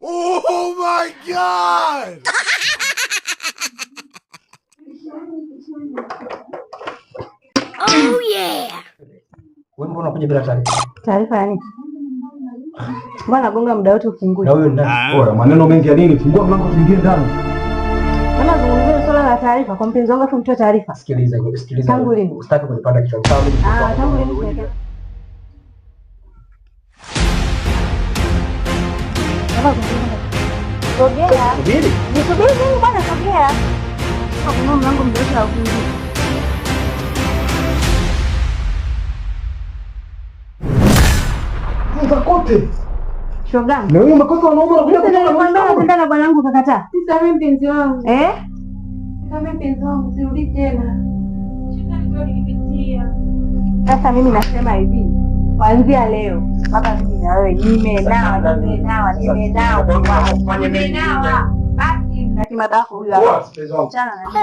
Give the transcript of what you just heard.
Oh my God! Oh yeah! Wewe mbona unakuja bila taarifa? Taarifa ya nini? Mbona gonga muda wote ufungue? Na huyo ndani. Bora maneno mengi ya nini? Fungua mlango tuingie ndani. Mbona zungumzia swala la taarifa kwa mpenzi wangu tumtoe taarifa? Sikiliza. Tangu lini? Usitaki kunipanda kichwa changu. Tangu lini? Sogea. Subiri. Nisubiri nini bwana, sogea. Kwa mlango muda wote ufungue. Kote. Shoga. Na wewe umekosa wanaume unakuja kutoka na bwana wangu kakataa. Sasa mimi mpenzi wangu. Sasa mimi mpenzi wangu sirudi tena. Shetani ndio nilipitia. Sasa mimi nasema hivi. Kuanzia leo baba mimi na wewe nimenawa. Basi na kimadako huyu hapa. Achana na mimi.